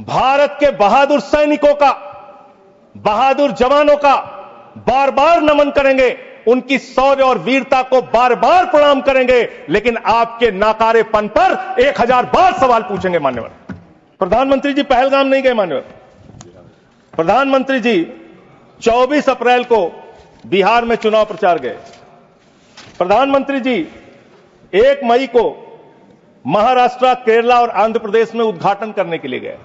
भारत के बहादुर सैनिकों का, बहादुर जवानों का बार बार नमन करेंगे, उनकी शौर्य और वीरता को बार बार प्रणाम करेंगे, लेकिन आपके नाकारेपन पर 1000 बार सवाल पूछेंगे। मान्यवर प्रधानमंत्री जी पहलगाम नहीं गए। मान्यवर प्रधानमंत्री जी 24 अप्रैल को बिहार में चुनाव प्रचार गए। प्रधानमंत्री जी 1 मई को महाराष्ट्र, केरला और आंध्र प्रदेश में उद्घाटन करने के लिए गए।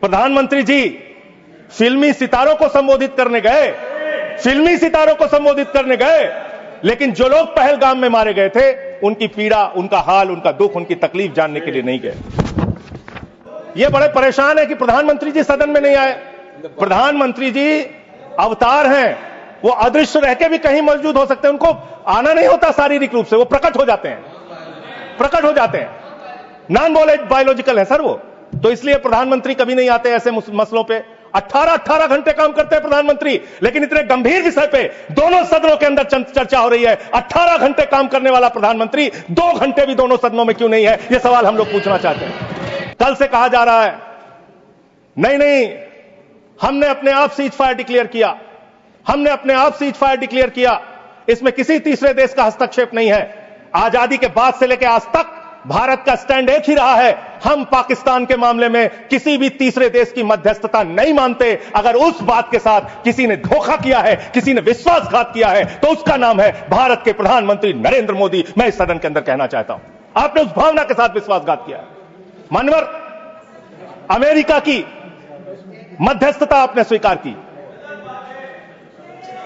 प्रधानमंत्री जी फिल्मी सितारों को संबोधित करने गए, फिल्मी सितारों को संबोधित करने गए, लेकिन जो लोग पहलगाम में मारे गए थे उनकी पीड़ा, उनका हाल, उनका दुख, उनकी तकलीफ जानने के लिए नहीं गए। ये बड़े परेशान है कि प्रधानमंत्री जी सदन में नहीं आए। प्रधानमंत्री जी अवतार हैं, वो अदृश्य रह के भी कहीं मौजूद हो सकते हैं, उनको आना नहीं होता शारीरिक रूप से, वो प्रकट हो जाते हैं, प्रकट हो जाते हैं। नॉन बायोलॉजिकल है सर वो, तो इसलिए प्रधानमंत्री कभी नहीं आते ऐसे मसलों पे। 18 घंटे काम करते हैं प्रधानमंत्री, लेकिन इतने गंभीर विषय पे दोनों सदनों के अंदर चर्चा हो रही है। 18 घंटे काम करने वाला प्रधानमंत्री 2 घंटे भी दोनों सदनों में क्यों नहीं है, यह सवाल हम लोग पूछना चाहते हैं। कल से कहा जा रहा है नहीं, हमने अपने आप सीज फायर डिक्लेयर किया, हमने अपने आप सीज फायर डिक्लेयर किया, इसमें किसी तीसरे देश का हस्तक्षेप नहीं है। आजादी के बाद से लेकर आज तक भारत का स्टैंड एक ही रहा है, हम पाकिस्तान के मामले में किसी भी तीसरे देश की मध्यस्थता नहीं मानते। अगर उस बात के साथ किसी ने धोखा किया है, किसी ने विश्वासघात किया है, तो उसका नाम है भारत के प्रधानमंत्री नरेंद्र मोदी। मैं इस सदन के अंदर कहना चाहता हूं, आपने उस भावना के साथ विश्वासघात किया है। मानवर अमेरिका की मध्यस्थता आपने स्वीकार की,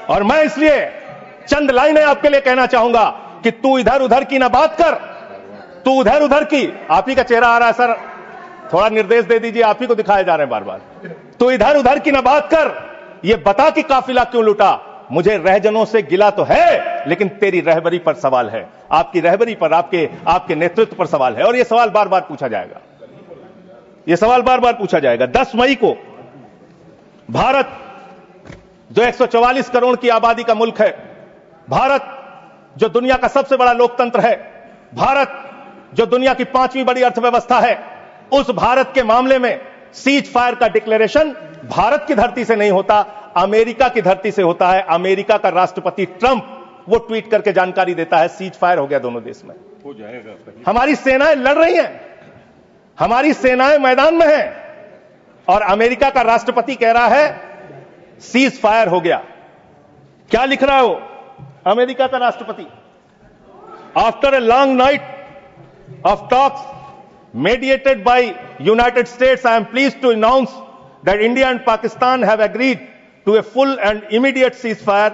और मैं इसलिए चंद लाइनें आपके लिए कहना चाहूंगा कि तू इधर उधर की ना बात कर, तू उधर उधर की। आप ही का चेहरा आ रहा है सर, थोड़ा निर्देश दे दीजिए, आप ही को दिखाए जा रहे हैं बार बार। तू इधर उधर की ना बात कर, ये बता कि काफिला क्यों लूटा। मुझे रहजनों से गिला तो है, लेकिन तेरी रहबरी पर सवाल है, आपकी रहबरी पर, आपके नेतृत्व पर सवाल है, और यह सवाल बार बार पूछा जाएगा, यह सवाल बार बार पूछा जाएगा। 10 मई को भारत जो 144 करोड़ की आबादी का मुल्क है, भारत जो दुनिया का सबसे बड़ा लोकतंत्र है, भारत जो दुनिया की 5वीं बड़ी अर्थव्यवस्था है, उस भारत के मामले में सीज फायर का डिक्लेरेशन भारत की धरती से नहीं होता, अमेरिका की धरती से होता है। अमेरिका का राष्ट्रपति ट्रंप वो ट्वीट करके जानकारी देता है सीज फायर हो गया दोनों देश में, हो जाएगा। हमारी सेनाएं लड़ रही हैं, हमारी सेनाएं मैदान में हैं, और अमेरिका का राष्ट्रपति कह रहा है सीज फायर हो गया। क्या लिख रहा है वो अमेरिका का राष्ट्रपति? After a long night of talks mediated by United States, I am pleased to announce that India and Pakistan have agreed to a full and immediate ceasefire.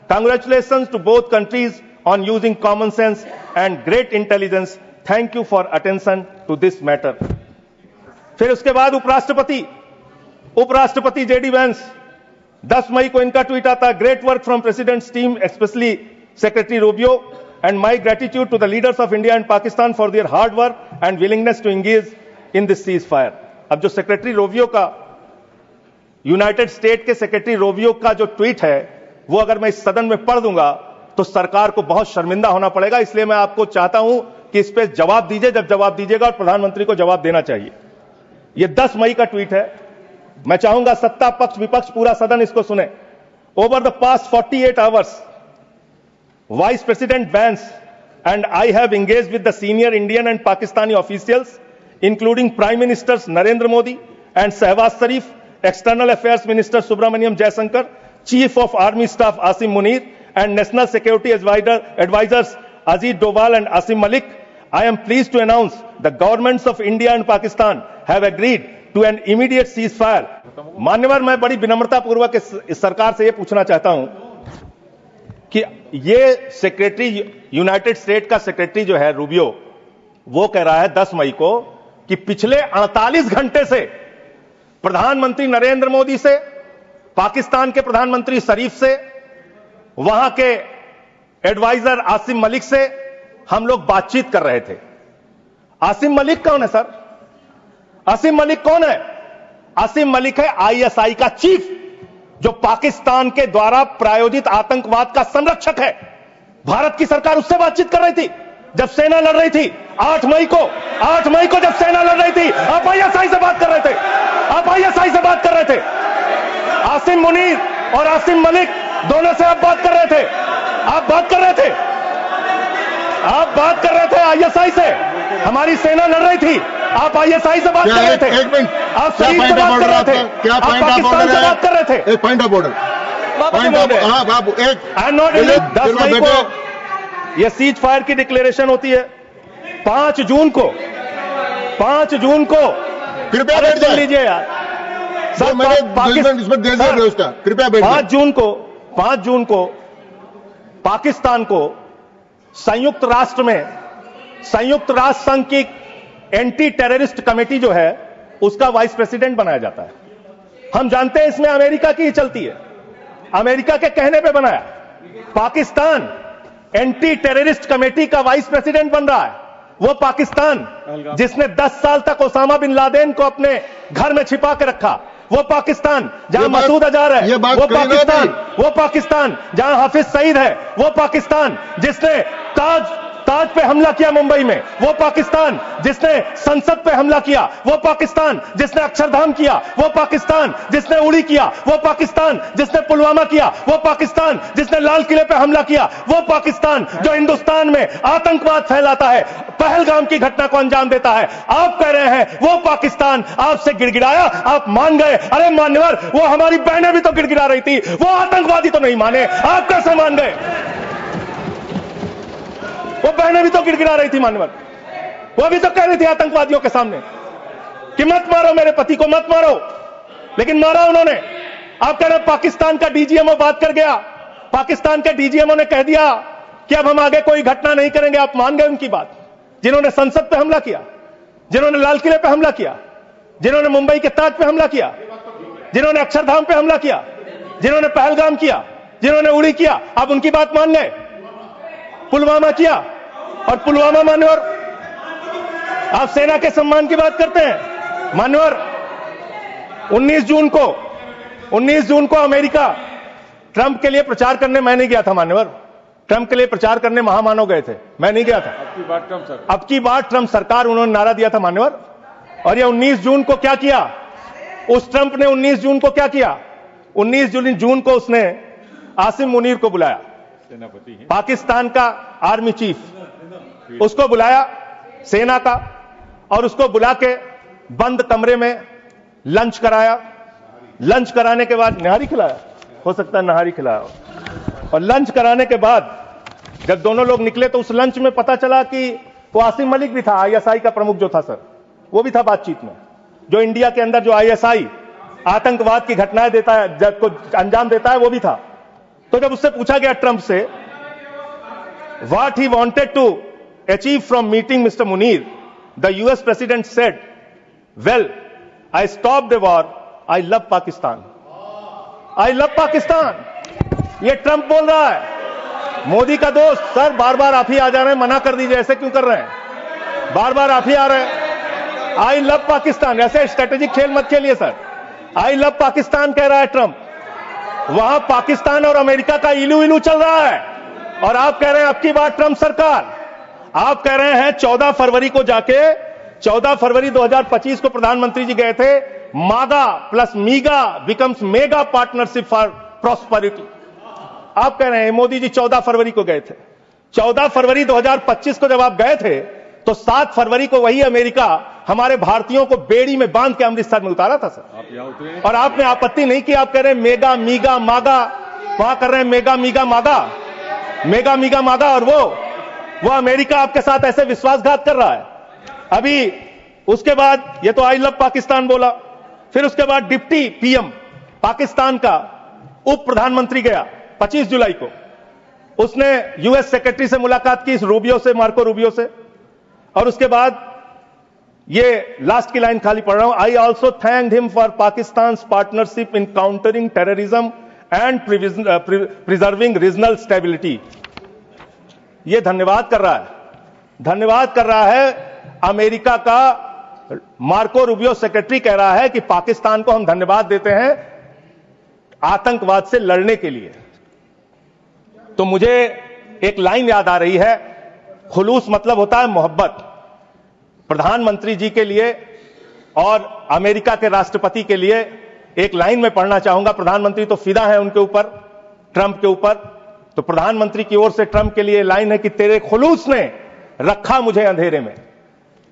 Congratulations to both countries on using common sense and great intelligence. Thank you for attention to this matter. फिर उसके बाद उपराष्ट्रपति JD Vance, 10 मई को इनका tweet आता है, great work from president's team, specially secretary Rubio, and my gratitude to the leaders of India and Pakistan for their hard work and willingness to engage in this ceasefire. अब जो secretary Rovio का, United state के secretary Rovio का जो tweet है, वो अगर मैं इस सदन में पढ़ दूंगा तो सरकार को बहुत शर्मिंदा होना पड़ेगा। इसलिए मैं आपको चाहता हूं कि इस पे जवाब दीजिए, जब जवाब दीजिएगा, और प्रधानमंत्री को जवाब देना चाहिए। ये 10 मई का ट्वीट है, मैं चाहूंगा सत्ता पक्ष विपक्ष पूरा सदन इसको सुने। Over the past 48 hours Vice President Vance and I have engaged with the senior Indian and Pakistani officials, including Prime Ministers Narendra Modi and Shehbaz Sharif, External Affairs Minister Subramaniam Jaishankar, Chief of Army Staff Asim Munir, and National Security Advisors Ajit Doval and Asim Malik. I am pleased to announce the governments of India and Pakistan have agreed to an immediate ceasefire. मान्यवर, मैं बड़ी विनम्रता पूर्वक इस सरकार से यह पूछना चाहता हूं कि ये सेक्रेटरी, यूनाइटेड स्टेट का सेक्रेटरी जो है रूबियो, वो कह रहा है 10 मई को कि पिछले 48 घंटे से प्रधानमंत्री नरेंद्र मोदी से, पाकिस्तान के प्रधानमंत्री शरीफ से, वहां के एडवाइजर आसिम मलिक से हम लोग बातचीत कर रहे थे। आसिम मलिक कौन है सर? आसिम मलिक कौन है? आसिम मलिक है आईएसआई का चीफ, जो पाकिस्तान के द्वारा प्रायोजित आतंकवाद का संरक्षक है। भारत की सरकार उससे बातचीत कर रही थी जब सेना लड़ रही थी। 8 मई को जब सेना लड़ रही थी, आप आईएसआई से बात कर रहे थे। मुनीर और आसिम मलिक दोनों से आप बात कर रहे थे। आप बात कर रहे थे आईएसआई से। हमारी सेना लड़ रही थी, आप आईएसआई से बात कर रहे थे। एक मिनट, आप शरीफ से बात कर रहे थे। क्या आप पॉइंट ऑफ पाकिस्तान ऑर्डर से बात कर रहे थे। एक पॉइंट ऑफ ऑर्डर, हाँ बाबू, एक 10 मई को यह सीज फायर की डिक्लेरेशन होती है। 5 जून को कृपया बैठ सुन लीजिए यार सर, कृपया बैठ 5 जून को पाकिस्तान को संयुक्त राष्ट्र संघ की एंटी टेररिस्ट कमेटी जो है उसका वाइस प्रेसिडेंट बनाया जाता है। हम जानते हैं इसमें अमेरिका की ही चलती है, अमेरिका के कहने पे बनाया। पाकिस्तान एंटी टेररिस्ट कमेटी का वाइस प्रेसिडेंट बन रहा है। वो पाकिस्तान जिसने 10 साल तक ओसामा बिन लादेन को अपने घर में छिपा के रखा, वो पाकिस्तान जहां मसूद अजहर है, वो पाकिस्तान जहां हाफिज सईद है, वो पाकिस्तान जिसने ताज पे हमला किया मुंबई में, वो पाकिस्तान जिसने संसद पे हमला किया, वो पाकिस्तान जिसने अक्षरधाम किया, वो पाकिस्तान जिसने उड़ी किया, वो पाकिस्तान जिसने पुलवामा किया, वो पाकिस्तान जिसने लाल किले पे हमला किया, वो पाकिस्तान जो हिंदुस्तान में आतंकवाद फैलाता है, पहलगाम की घटना को अंजाम देता है। आप कह रहे हैं वो पाकिस्तान आपसे गिड़गिड़ाया, आप मान गए। अरे मान्यवर, वो हमारी बहनें भी तो गिड़गिड़ा रही थी, वो आतंकवादी तो नहीं माने, आप कैसे मान गए? वो बहनें भी तो गिड़गिड़ा रही थी मान्यवर, वो भी तो कह रही थी आतंकवादियों के सामने कि मत मारो मेरे पति को, मत मारो, लेकिन मारा उन्होंने। आप कह रहे पाकिस्तान का डीजीएमओ बात कर गया, पाकिस्तान के डीजीएमओ ने कह दिया कि अब हम आगे कोई घटना नहीं करेंगे। आप मान गए उनकी बात? जिन्होंने संसद पे हमला किया, जिन्होंने लाल किले पे हमला किया, जिन्होंने मुंबई के ताज पे हमला किया, जिन्होंने अक्षरधाम पे हमला किया, जिन्होंने पहलगाम किया, जिन्होंने उड़ी किया, आप उनकी बात मान गए? पुलवामा किया, और पुलवामा मान्यवर, आप सेना के सम्मान की बात करते हैं मान्यवर। 19 जून को अमेरिका ट्रंप के लिए प्रचार करने मैं नहीं गया था मान्यवर। ट्रंप के लिए प्रचार करने महामानव गए थे, मैं नहीं गया था। अब की बार ट्रंप सरकार उन्होंने नारा दिया था मान्यवर। और ये 19 जून को क्या किया? उस ट्रंप ने 19 जून को क्या किया? 19 जून को उसने आसिम मुनीर को बुलाया, पाकिस्तान का आर्मी चीफ, उसको बुलाया सेना का, और उसको बुला के बंद कमरे में लंच कराया। लंच कराने के बाद नहारी खिलाया, हो सकता है नहारी खिलाया। और लंच कराने के बाद जब दोनों लोग निकले तो उस लंच में पता चला कि वो आसिम मलिक भी था, आईएसआई का प्रमुख जो था सर, वो भी था बातचीत में। जो इंडिया के अंदर जो आईएसआई आतंकवाद की घटनाएं देता है, जब को अंजाम देता है, वो भी था। तो जब उससे पूछा गया ट्रंप से what he wanted to achieve from meeting mister Munir, the US president said, well I stopped the war, I love Pakistan. I love Pakistan, ये ट्रंप बोल रहा है। मोदी का दोस्त सर, बार बार आप ही आ जा रहे हैं, मना कर दीजिए, ऐसे क्यों कर रहे हैं? बार बार आप ही आ रहे हैं। आई लव पाकिस्तान, ऐसे स्ट्रेटेजिक खेल मत खेलिए सर। आई लव पाकिस्तान कह रहा है ट्रंप। वहां पाकिस्तान और अमेरिका का इलू इलू चल रहा है, और आप कह रहे हैं अब की बार ट्रंप सरकार। आप कह रहे हैं 14 फरवरी को जाके, 14 फरवरी 2025 को प्रधानमंत्री जी गए थे, मागा plus मीगा becomes mega partnership for prosperity. आप कह रहे हैं मोदी जी 14 फरवरी को गए थे। 14 फरवरी 2025 को जब आप गए थे तो 7 फरवरी को वही अमेरिका हमारे भारतीयों को बेड़ी में बांध के अमृतसर में उतारा था सर। आप यहां उतरे और आपने आपत्ति नहीं की। आप कह रहे हैं मेगा मीगा मागा, वहां कर रहे हैं मेगा मीगा मागा, मेगा मीगा मागा, और वो अमेरिका आपके साथ ऐसे विश्वासघात कर रहा है। अभी उसके बाद ये तो आई लव पाकिस्तान बोला, फिर उसके बाद डिप्टी पीएम पाकिस्तान का उप प्रधानमंत्री गया 25 जुलाई को, उसने यूएस सेक्रेटरी से मुलाकात की, रूबियो से, मार्को रूबियो से। और उसके बाद ये लास्ट की लाइन खाली पढ़ रहा हूं, I also thanked him for Pakistan partnership in countering terrorism and preserving regional stability. ये धन्यवाद कर रहा है, धन्यवाद कर रहा है अमेरिका का मार्को रूबियो सेक्रेटरी कह रहा है कि पाकिस्तान को हम धन्यवाद देते हैं आतंकवाद से लड़ने के लिए। तो मुझे एक लाइन याद आ रही है, खुलूस मतलब होता है मोहब्बत। प्रधानमंत्री जी के लिए और अमेरिका के राष्ट्रपति के लिए एक लाइन में पढ़ना चाहूंगा। प्रधानमंत्री तो फिदा है उनके ऊपर, ट्रंप के ऊपर, तो प्रधानमंत्री की ओर से ट्रंप के लिए लाइन है कि तेरे खुलूस ने रखा मुझे अंधेरे में,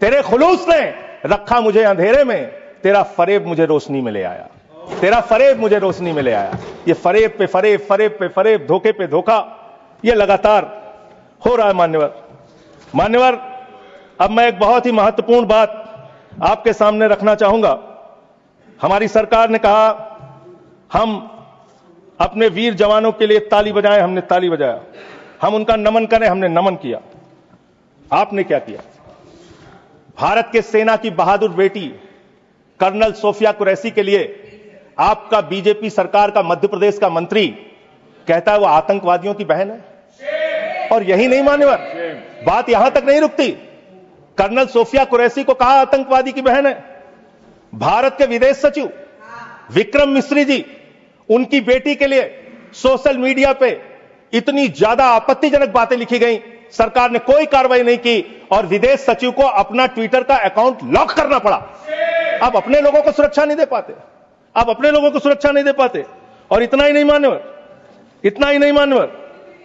तेरे खुलूस ने रखा मुझे अंधेरे में, तेरा फरेब मुझे रोशनी में ले आया, तेरा फरेब मुझे रोशनी में ले आया। ये फरेब पे फरेब, फरेब पे फरेब, धोखे पे धोखा, ये लगातार हो रहा है। मान्यवर, अब मैं एक बहुत ही महत्वपूर्ण बात आपके सामने रखना चाहूंगा। हमारी सरकार ने कहा हम अपने वीर जवानों के लिए ताली बजाएं, हमने ताली बजाया। हम उनका नमन करें, हमने नमन किया। आपने क्या किया? भारत के सेना की बहादुर बेटी कर्नल सोफिया कुरैशी के लिए आपका बीजेपी सरकार का मध्य प्रदेश का मंत्री कहता है वो आतंकवादियों की बहन है। और यही नहीं मान्यवर, बात यहां तक नहीं रुकती। कर्नल सोफिया कुरैशी को कहा आतंकवादी की बहन है। भारत के विदेश सचिव विक्रम मिश्री जी, उनकी बेटी के लिए सोशल मीडिया पे इतनी ज्यादा आपत्तिजनक बातें लिखी गई, सरकार ने कोई कार्रवाई नहीं की और विदेश सचिव को अपना ट्विटर का अकाउंट लॉक करना पड़ा। अब अपने लोगों को सुरक्षा नहीं दे पाते, अब अपने लोगों को सुरक्षा नहीं दे पाते। और इतना ही नहीं मान्यवर,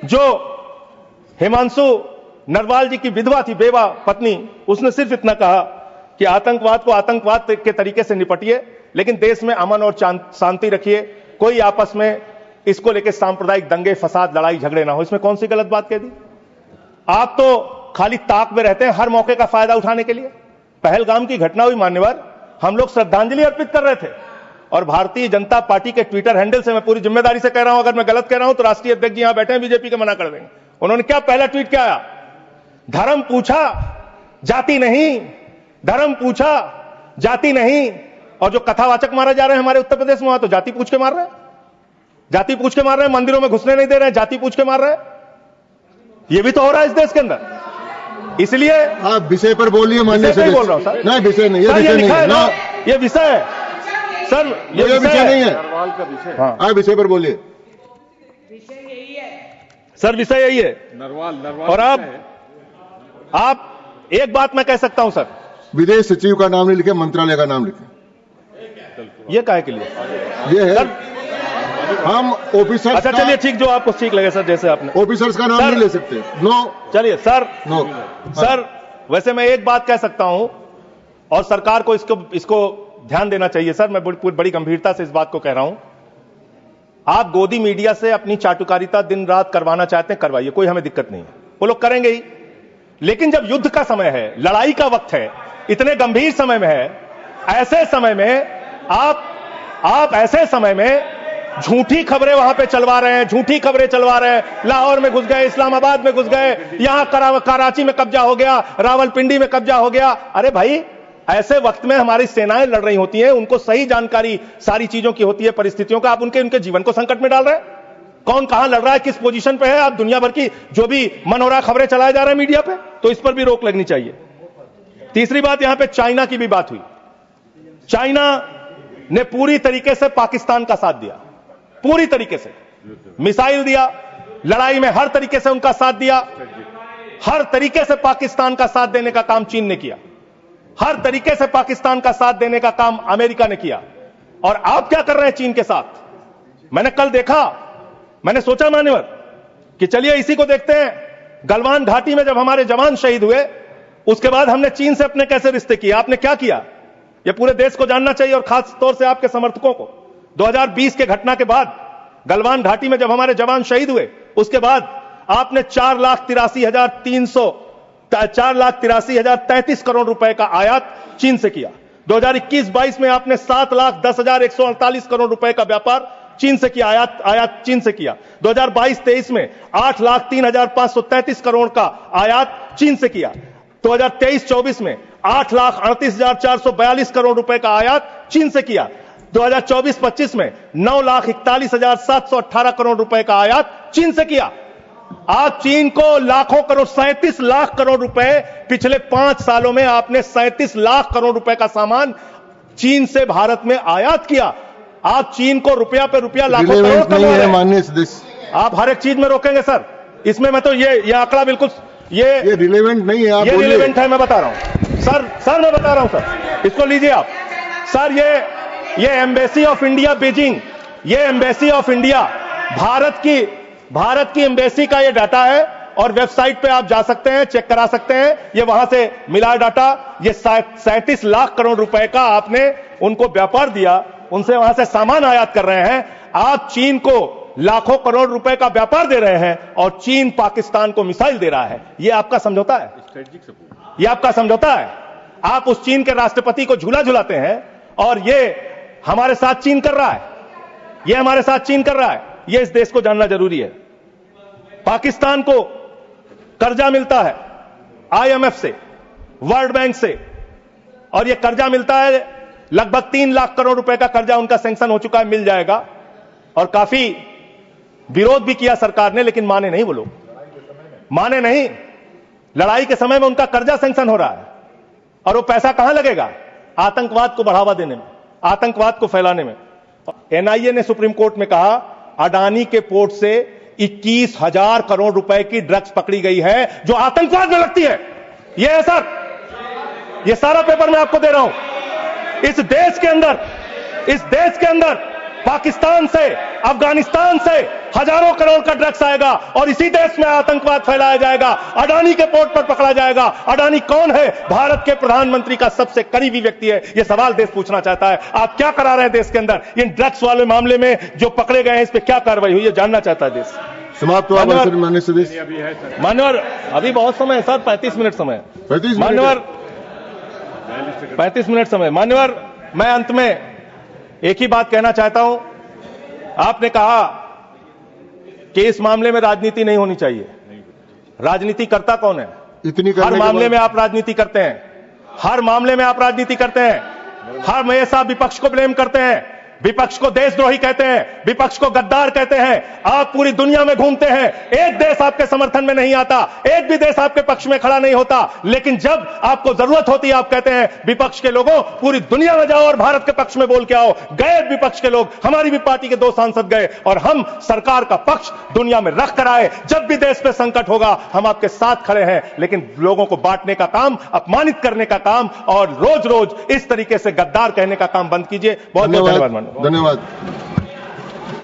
जो हिमांशु नरवाल जी की विधवा थी, बेवा पत्नी, उसने सिर्फ इतना कहा कि आतंकवाद को आतंकवाद के तरीके से निपटिए, लेकिन देश में अमन और शांति रखिए, कोई आपस में इसको लेकर सांप्रदायिक दंगे फसाद लड़ाई झगड़े ना हो। इसमें कौन सी गलत बात कह दी? आप तो खाली ताक में रहते हैं हर मौके का फायदा उठाने के लिए। पहलगाम की घटना हुई मान्यवर, हम लोग श्रद्धांजलि अर्पित कर रहे थे और भारतीय जनता पार्टी के ट्विटर हैंडल से, मैं पूरी जिम्मेदारी से कह रहा हूं, अगर मैं गलत कह रहा हूं तो राष्ट्रीय अध्यक्ष जी यहां बैठे हैं, बीजेपी के मना कर देंगे। उन्होंने क्या पहला ट्वीट किया आया? धर्म पूछा जाति नहीं, धर्म पूछा जाति नहीं। और जो कथावाचक मारे जा रहे हैं हमारे उत्तर प्रदेश में, वहां तो जाति पूछ के मार रहे हैं, जाति पूछ के मार रहे हैं, मंदिरों में घुसने नहीं दे रहे हैं, जाति पूछ के मार रहे हैं। ये भी तो हो रहा है इस देश के अंदर। इसलिए आप विषय पर बोलिए। माननीय सर, बोल रहा हूं सर, नहीं विषय नहीं, ये विषय नहीं है ना, ये विषय है सर, ये विषय नहीं है, नरवाल का विषय। हाँ, आप विषय पर बोलिए। सर विषय यही है नरवाल और आप एक बात मैं कह सकता हूं सर, विदेश सचिव का नाम नहीं लिखे, मंत्रालय का नाम लिखे। ये काहे के लिए? ये है सर, हम ऑफिसर्स, अच्छा चलिए ठीक, जो आपको ठीक लगे सर, जैसे आपने ऑफिसर्स का नाम सर, नहीं ले सकते। नो, चलिए सर, नो सर वैसे मैं एक बात कह सकता हूं और सरकार को इसको ध्यान देना चाहिए सर, मैं बड़ी गंभीरता से इस बात को कह रहा हूं। आप गोदी मीडिया से अपनी चाटुकारिता दिन रात करवाना चाहते हैं, करवाइए, कोई हमें दिक्कत नहीं है, वो लोग करेंगे ही। लेकिन जब युद्ध का समय है, लड़ाई का वक्त है, इतने गंभीर समय में है, ऐसे समय में आप ऐसे समय में झूठी खबरें वहां पे चलवा रहे हैं, झूठी खबरें चलवा रहे हैं। लाहौर में घुस गए, इस्लामाबाद में घुस गए, यहां कराची में कब्जा हो गया, रावलपिंडी में कब्जा हो गया। अरे भाई, ऐसे वक्त में हमारी सेनाएं लड़ रही होती हैं, उनको सही जानकारी सारी चीजों की होती है, परिस्थितियों का। आप उनके जीवन को संकट में डाल रहे हैं। कौन कहां लड़ रहा है, किस पोजीशन पे है, आप दुनिया भर की जो भी मन हो रहा खबरें चलाए जा रहे हैं मीडिया पे, तो इस पर भी रोक लगनी चाहिए। तीसरी बात, यहां पे चाइना की भी बात हुई। चाइना ने पूरी तरीके से पाकिस्तान का साथ दिया, पूरी तरीके से मिसाइल दिया, लड़ाई में हर तरीके से उनका साथ दिया, हर तरीके से पाकिस्तान का साथ देने का काम चीन ने किया, हर तरीके से पाकिस्तान का साथ देने का काम अमेरिका ने किया। और आप क्या कर रहे हैं चीन के साथ? मैंने कल देखा, मैंने सोचा मान्यवर कि चलिए इसी को देखते हैं। गलवान घाटी में जब हमारे जवान शहीद हुए, उसके बाद हमने चीन से अपने कैसे रिश्ते किए, आपने क्या किया, यह पूरे देश को जानना चाहिए और खास तौर से आपके समर्थकों को। 2020 के घटना के बाद गलवान घाटी में जब हमारे जवान शहीद हुए, उसके बाद आपने 4,83,033 करोड़ रुपए का आयात चीन से किया। 2021-22 में आपने 7,10,148 करोड़ रुपए का व्यापार चीन से किया, आयात चीन से किया। 2022-23 में 8,03,533 करोड़ का आयात चीन से किया। 2023-24 में 8,38,442 करोड़ रुपए का आयात चीन से किया। 2024-25 में 9,41,718 करोड़ रुपए का आयात चीन से किया। आप चीन को लाखों करोड़, 37 लाख करोड़ रुपए पिछले 5 सालों में आपने 37 लाख करोड़ रुपए का सामान चीन से भारत में आयात किया। आप चीन को रुपया पे रुपया लाखों करोड़ नहीं है माननीय सदस्य। आप हर एक चीज में रोकेंगे सर, इसमें मैं तो ये आंकड़ा बिल्कुल ये रिलेवेंट नहीं है। आप ये रिलेवेंट है, मैं बता रहा हूं सर, मैं बता रहा हूं सर, इसको लीजिए आप सर। ये एम्बेसी ऑफ इंडिया बीजिंग, ये एम्बेसी ऑफ इंडिया भारत की एम्बेसी का ये डाटा है और वेबसाइट पे आप जा सकते हैं, चेक करा सकते हैं, ये वहां से मिला डाटा। ये 37 लाख करोड़ रुपए का आपने उनको व्यापार दिया, उनसे वहां से सामान आयात कर रहे हैं। आप चीन को लाखों करोड़ रुपए का व्यापार दे रहे हैं और चीन पाकिस्तान को मिसाइल दे रहा है। ये आपका समझौता है, ये आपका समझौता है। आप उस चीन के राष्ट्रपति को झूला झुलाते हैं और ये हमारे साथ चीन कर रहा है, ये हमारे साथ चीन कर रहा है। ये इस देश को जानना जरूरी है। पाकिस्तान को कर्जा मिलता है आईएमएफ से, वर्ल्ड बैंक से, और यह कर्जा मिलता है लगभग 3 लाख करोड़ रुपए का कर्जा उनका सैंक्शन हो चुका है, मिल जाएगा। और काफी विरोध भी किया सरकार ने, लेकिन माने नहीं, वो लोग माने नहीं। लड़ाई के समय में उनका कर्जा सैंक्शन हो रहा है और वो पैसा कहां लगेगा? आतंकवाद को बढ़ावा देने में, आतंकवाद को फैलाने में। एनआईए ने सुप्रीम कोर्ट में कहा अडानी के पोर्ट से 21,000 करोड़ रुपए की ड्रग्स पकड़ी गई है जो आतंकवाद में लगती है। यह है सर, यह सारा पेपर मैं आपको दे रहा हूं। इस देश के अंदर पाकिस्तान से, अफगानिस्तान से हजारों करोड़ का ड्रग्स आएगा और इसी देश में आतंकवाद फैलाया जाएगा, अडानी के पोर्ट पर पकड़ा जाएगा। अडानी कौन है? भारत के प्रधानमंत्री का सबसे करीबी व्यक्ति है। यह सवाल देश पूछना चाहता है, आप क्या करा रहे हैं देश के अंदर? इन ड्रग्स वाले मामले में जो पकड़े गए हैं, इस पर क्या कार्रवाई हुई है, जानना चाहता है देश। समाप्त हुआ माननीय सदस्य। मान्यवर, अभी बहुत समय है सर, 35 मिनट समय। 35 मान्यवर, 35 मिनट समय। मान्यवर, मैं अंत में एक ही बात कहना चाहता हूं। आपने कहा कि इस मामले में राजनीति नहीं होनी चाहिए। राजनीति करता कौन है? हर मामले में आप राजनीति करते हैं, हर मामले में आप राजनीति करते हैं, हर हमेशा विपक्ष को ब्लेम करते हैं, विपक्ष को देशद्रोही कहते हैं, विपक्ष को गद्दार कहते हैं। आप पूरी दुनिया में घूमते हैं, एक देश आपके समर्थन में नहीं आता, एक भी देश आपके पक्ष में खड़ा नहीं होता, लेकिन जब आपको जरूरत होती है आप कहते हैं विपक्ष के लोगों पूरी दुनिया में जाओ और भारत के पक्ष में बोल के आओ। गए विपक्ष के लोग, हमारी भी पार्टी के 2 सांसद गए और हम सरकार का पक्ष दुनिया में रख कर आए। जब भी देश पे संकट होगा हम आपके साथ खड़े हैं, लेकिन लोगों को बांटने का काम, अपमानित करने का काम और रोज रोज इस तरीके से गद्दार कहने का काम बंद कीजिए। बहुत बहुत धन्यवाद। धन्यवाद।